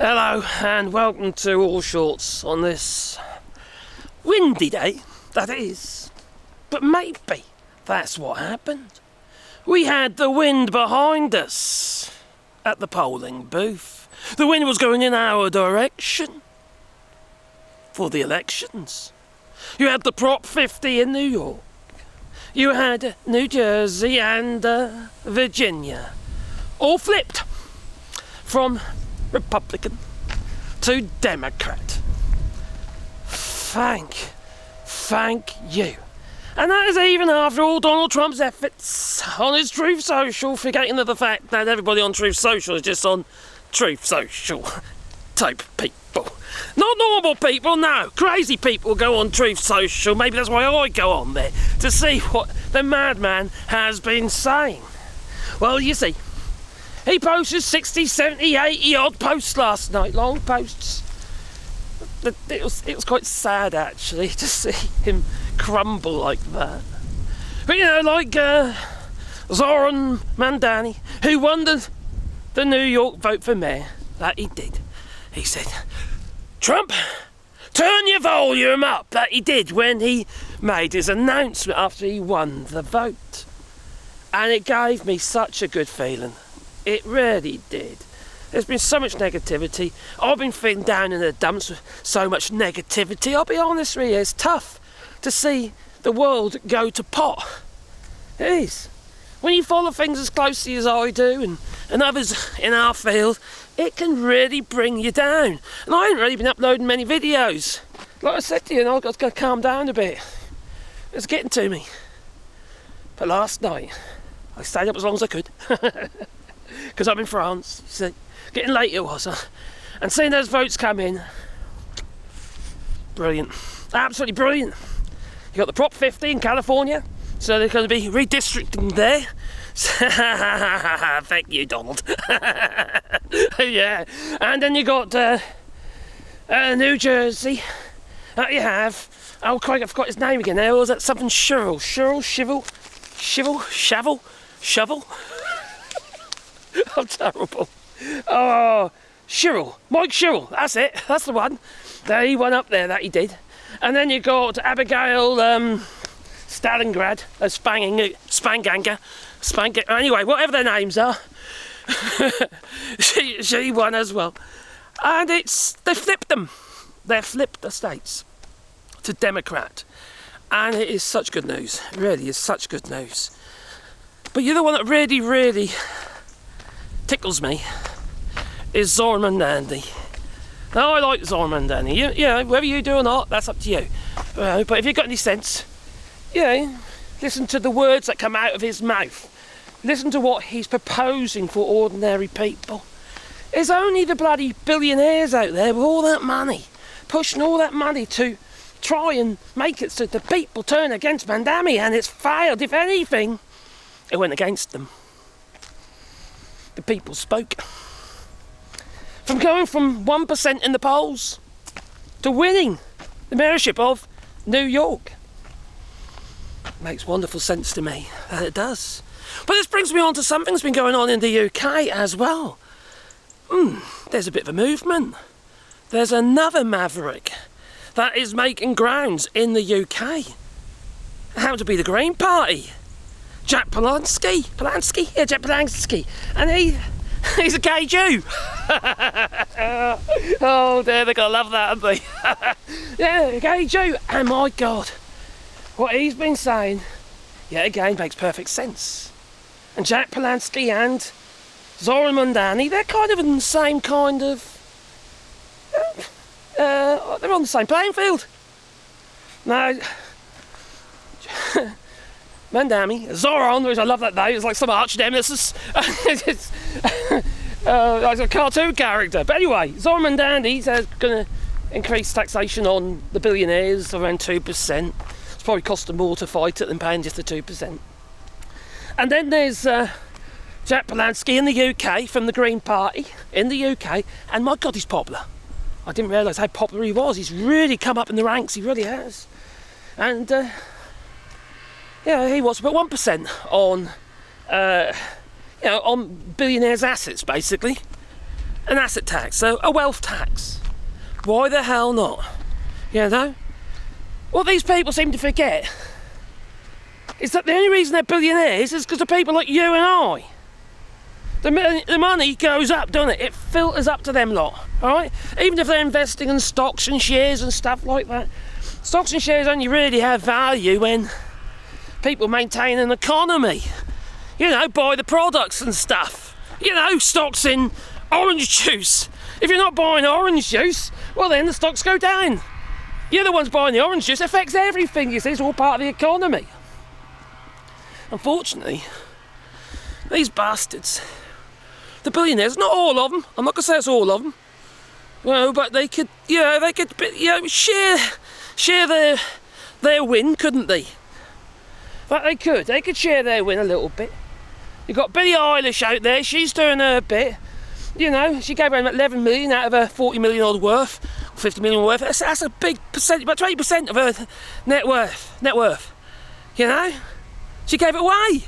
Hello and welcome to All Shorts on this windy day, that is. But maybe that's what happened. We had the wind behind us at the polling booth. The wind was going in our direction for the elections. You had the Prop 50 in New York. You had New Jersey and Virginia all flipped from Republican to Democrat. Thank you. And that is even after all Donald Trump's efforts on his Truth Social, forgetting the fact that everybody on Truth Social is just on Truth Social type people. Not normal people, no. Crazy people go on Truth Social. Maybe that's why I go on there, to see what the madman has been saying. Well, you see, he posted 60, 70, 80 odd posts last night, long posts. It was quite sad actually to see him crumble like that. But you know, like Zoran Mandani, who won the New York vote for mayor, that he did. He said, "Trump, turn your volume up," that he did when he made his announcement after he won the vote. And it gave me such a good feeling. It really did. There's been so much negativity. I've been feeling down in the dumps with so much negativity. I'll be honest with you, it's tough to see the world go to pot. It is. When you follow things as closely as I do and others in our field, it can really bring you down. And I haven't really been uploading many videos. Like I said to you, I've got to calm down a bit. It's getting to me. But last night, I stayed up as long as I could. Because I'm in France, so getting late it was. And seeing those votes come in, brilliant. Absolutely brilliant. You got the Prop 50 in California, so they're going to be redistricting there. Thank you, Donald. Yeah. And then you got New Jersey. You have, oh Craig, I forgot his name again. There was that something Shovel. I'm terrible. Oh, Mike Sherrill, that's it, that's the one. He won up there, that he did. And then you got Abigail Stalingrad, anyway, whatever their names are. she won as well. And they flipped them. They flipped the states to Democrat. And it is such good news, it really is such good news. But you're the one that really tickles me is Zoran Mandani. Now I like Zoran Mandani. You know, whether you do or not, that's up to you. But if you've got any sense, listen to the words that come out of his mouth. Listen to what he's proposing for ordinary people. There's only the bloody billionaires out there with all that money, pushing all that money to try and make it so the people turn against Mandani, and it's failed. If anything, it went against them. The people spoke. From going from 1% in the polls to winning the mayorship of New York. Makes wonderful sense to me, that it does. But this brings me on to something that's been going on in the UK as well. There's a bit of a movement. There's another maverick that is making grounds in the UK. It happened to be the Green Party. Jack Palance. And he's a gay Jew. Oh dear, they're gonna love that, aren't they? Yeah, a gay Jew. And my God, what he's been saying, yet again, makes perfect sense. And Jack Palance and Zoran Mandani, they're kind of in the same kind of... they're on the same playing field. Now... Mandani, Zoran, which I love that name, it's like some arch nemesis. It's like a cartoon character. But anyway, Zoran Mandani's going to increase taxation on the billionaires around 2%. It's probably cost them more to fight it than paying just the 2%. And then there's Jack Palance in the UK from the Green Party in the UK, and my God, he's popular. I didn't realise how popular he was. He's really come up in the ranks, he really has. And he wants to put 1% on on billionaires' assets, basically. an asset tax, so a wealth tax. Why the hell not? You know? What these people seem to forget is that the only reason they're billionaires is because of people like you and I. The money goes up, doesn't it? It filters up to them lot, alright? Even if they're investing in stocks and shares and stuff like that. Stocks and shares only really have value when people maintain an economy. You know, buy the products and stuff. You know, stocks in orange juice. If you're not buying orange juice, well then the stocks go down. You're the ones buying the orange juice. It affects everything, you see. It's all part of the economy. Unfortunately, these bastards, the billionaires, not all of them, I'm not going to say it's all of them, well, but they could, share their win, couldn't they? But they could share their win a little bit. You've got Billie Eilish out there, she's doing her bit. You know, she gave away 11 million out of her 40 million odd worth, 50 million worth. That's a big percentage, about 20% of her net worth. You know? She gave it away.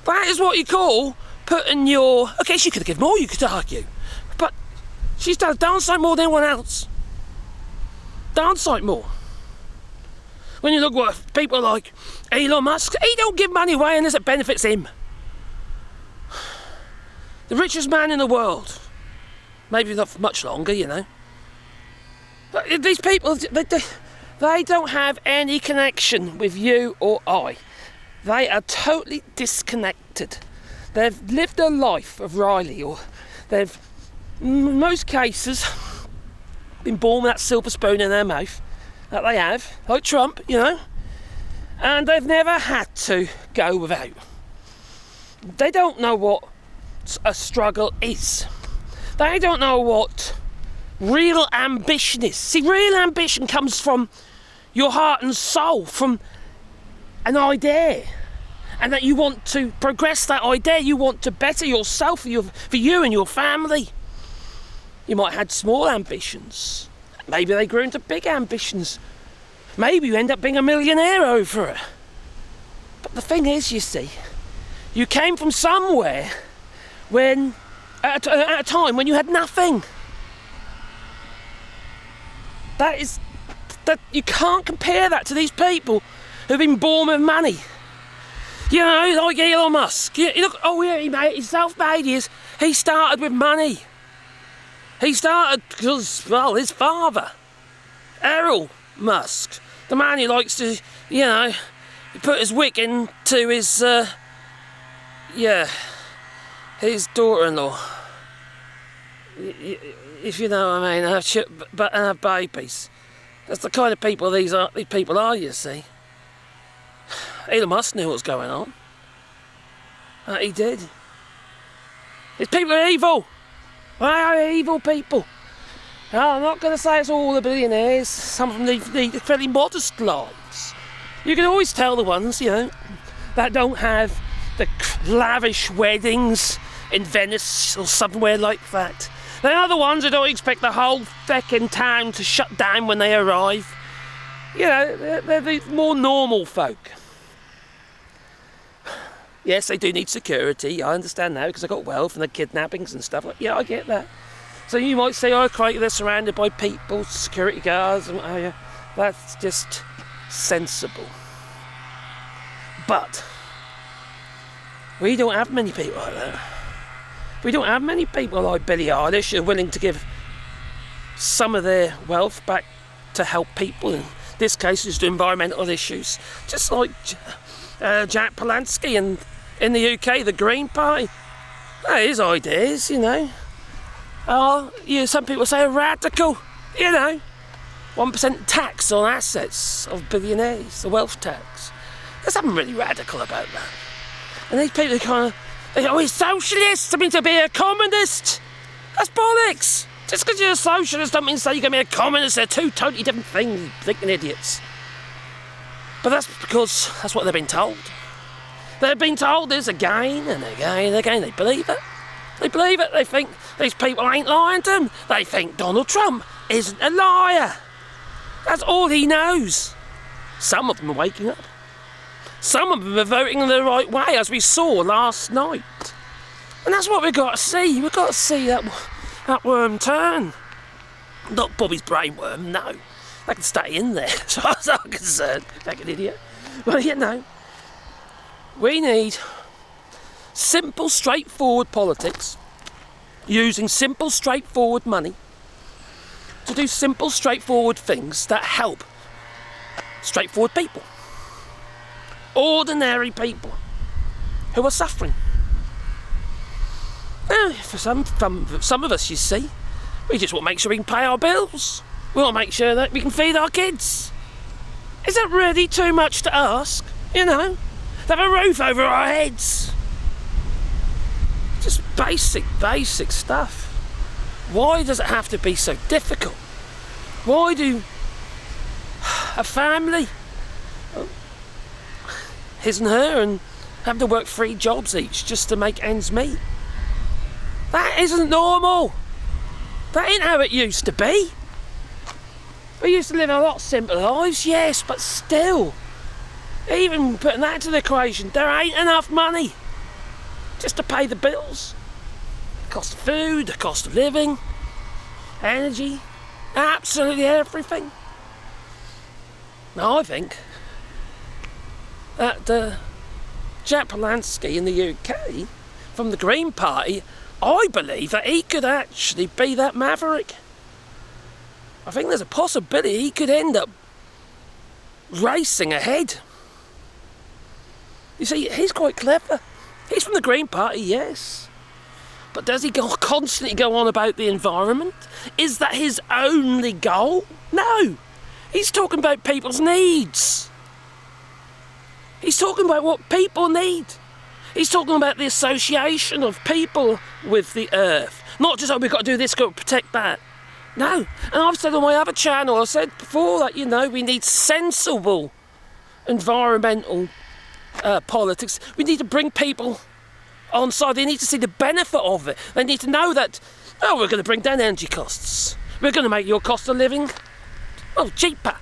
That is what you call putting your... Okay, she could have given more, you could argue. But she's done downside more than anyone else. Downside more. When you look at people like Elon Musk, he don't give money away unless it benefits him. The richest man in the world. Maybe not for much longer, you know. But these people, they don't have any connection with you or I. They are totally disconnected. They've lived a life of Riley, or they've, in most cases, been born with that silver spoon in their mouth, that they have, like Trump, you know, and they've never had to go without. They don't know what a struggle is. They don't know what real ambition is. See, real ambition comes from your heart and soul, from an idea, and that you want to progress that idea. You want to better yourself for you and your family. You might have had small ambitions. Maybe they grew into big ambitions. Maybe you end up being a millionaire over it. But the thing is, you see, you came from somewhere when, at a time when you had nothing. That you can't compare that to these people who've been born with money. You know, like Elon Musk. You look, oh yeah, he's self-made. He started with money. He started because, well, his father, Errol Musk, the man who likes to, you know, put his wick into his, his daughter-in-law. If you know what I mean, and have babies. That's the kind of people these people are, you see. Elon Musk knew what was going on. He did. These people are evil. They are evil people. Now, I'm not going to say it's all the billionaires. Some of them lead fairly modest lives. You can always tell the ones, you know, that don't have the lavish weddings in Venice or somewhere like that. They are the ones who don't expect the whole feckin' town to shut down when they arrive. You know, they're the more normal folk. Yes, they do need security. I understand that because they've got wealth and the kidnappings and stuff. Yeah, I get that. So you might say, oh, crikey, they're surrounded by people, security guards, and oh, yeah, that's just sensible. But we don't have many people like that. We don't have many people like Billie Eilish who are willing to give some of their wealth back to help people. In this case, it's to environmental issues. Just like Jack Palance in the UK, the Green Party. His ideas, you know. Some people say are radical, you know. 1% tax on assets of billionaires, the wealth tax. There's something really radical about that. And these people kind of, he's socialist, I mean to be a communist. That's bollocks. Just because you're a socialist don't mean to say you're going to be a communist. They're two totally different things, thinking idiots. But that's because that's what they've been told. They've been told this again and again and again. They believe it. They believe it. They think these people ain't lying to them. They think Donald Trump isn't a liar. That's all he knows. Some of them are waking up. Some of them are voting the right way, as we saw last night. And that's what we've got to see. We've got to see that worm turn. Not Bobby's brainworm, no. They can stay in there, as far as I'm concerned. Like an idiot. Well, you know, we need simple, straightforward politics, using simple, straightforward money to do simple, straightforward things that help straightforward people. Ordinary people who are suffering. For some of us, you see, we just want to make sure we can pay our bills. We want to make sure that we can feed our kids. Is that really too much to ask? You know, to have a roof over our heads. Just basic stuff. Why does it have to be so difficult? Why do a family, his and her, and have to work 3 jobs each just to make ends meet? That isn't normal. That ain't how it used to be. We used to live a lot simpler lives, yes, but still, even putting that into the equation, there ain't enough money just to pay the bills. The cost of food, the cost of living, energy, absolutely everything. Now I think that Jack Polanski in the UK, from the Green Party, I believe that he could actually be that maverick. I think there's a possibility he could end up racing ahead. You see, he's quite clever. He's from the Green Party, yes. But does he constantly go on about the environment? Is that his only goal? No. He's talking about people's needs. He's talking about what people need. He's talking about the association of people with the earth. Not just, oh, we've got to do this, got to protect that. No. And I've said on my other channel, I said before that, you know, we need sensible environmental politics. We need to bring people on side. They need to see the benefit of it. They need to know that, oh, we're going to bring down energy costs. We're going to make your cost of living, well, cheaper.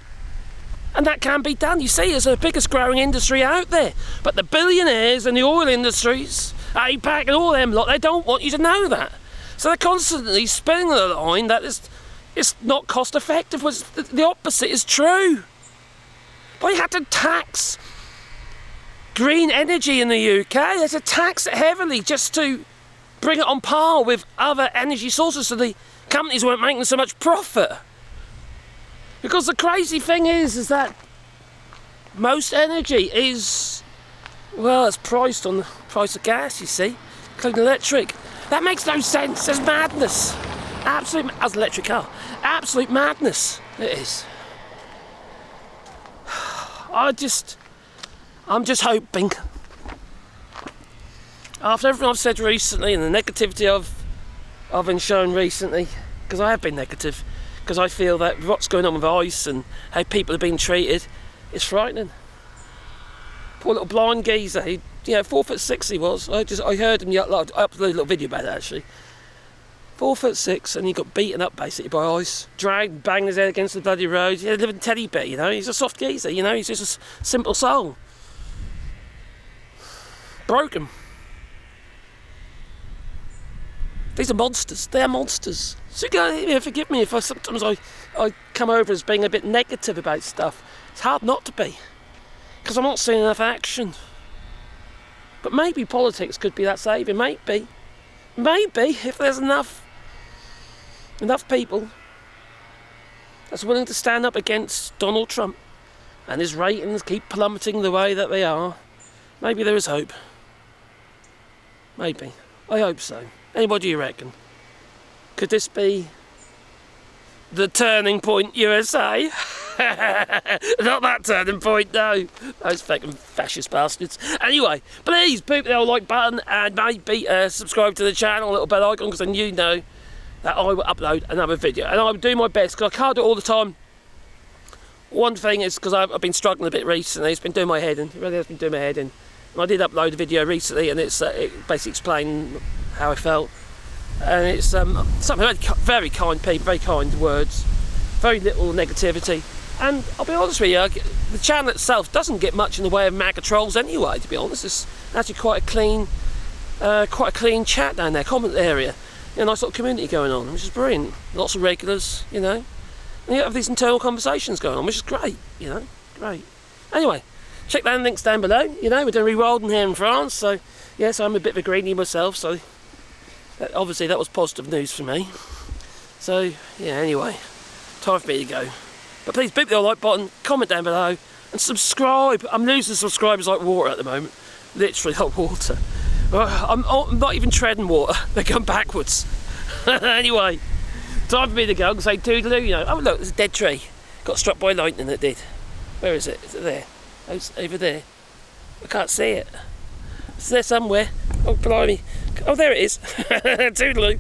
And that can be done. You see, it's the biggest growing industry out there. But the billionaires and the oil industries, APAC and all them lot, they don't want you to know that. So they're constantly spinning the line that it's not cost effective. Well, the opposite is true. But you had to tax green energy in the UK. They had to tax it heavily just to bring it on par with other energy sources so the companies weren't making so much profit. Because the crazy thing is that most energy is, well, it's priced on the price of gas, you see, including electric. That makes no sense. It's madness. Absolute, as an electric car, absolute madness. It is. I'm just hoping, after everything I've said recently and the negativity I've been shown recently, because I have been negative, because I feel that what's going on with ICE and how people are being treated is frightening. Poor little blind geezer, he, you know, 4'6" he was. I heard him, I uploaded a little video about it actually. 4'6", and he got beaten up basically by ICE, dragged, banged his head against the bloody road. He had a living teddy bear, you know. He's a soft geezer, you know. He's just a simple soul. Broken. These are monsters. They're monsters. So forgive me if sometimes I come over as being a bit negative about stuff. It's hard not to be, because I'm not seeing enough action. But maybe politics could be that saving. Maybe if there's enough people that's willing to stand up against Donald Trump and his ratings keep plummeting the way that they are, maybe there is hope. Maybe. I hope so. What do you reckon? Could this be the turning point USA? Not that turning point, no. Those fucking fascist bastards. Anyway, please poke the old like button and maybe subscribe to the channel, little bell icon, because then you know that I will upload another video. And I will do my best, because I can't do it all the time. One thing is because I've been struggling a bit recently. It's been doing my head in. It really has been doing my head in. And I did upload a video recently, and it basically explained how I felt. And it's something very kind people, very kind words, very little negativity. And I'll be honest with you, the channel itself doesn't get much in the way of MAGA trolls anyway, to be honest. It's actually quite a clean quite a clean chat down there, comment area. A nice little community going on, which is brilliant. Lots of regulars, you know. And you have these internal conversations going on, which is great, you know. Great. Anyway, check down links down below. You know, we're doing rewilding here in France, so yes, I'm a bit of a greenie myself, so obviously that was positive news for me. So yeah, anyway, time for me to go. But please beat the like button, comment down below, and subscribe. I'm losing subscribers like water at the moment, literally like water. I'm not even treading water; they're going backwards. Anyway, time for me to go and say toodaloo. You know, oh look, there's a dead tree. Got struck by lightning. It did. Where is it? Is it there? Oh, it's over there. I can't see it. It's there somewhere. Oh, blimey. Oh, there it is. Toodaloo.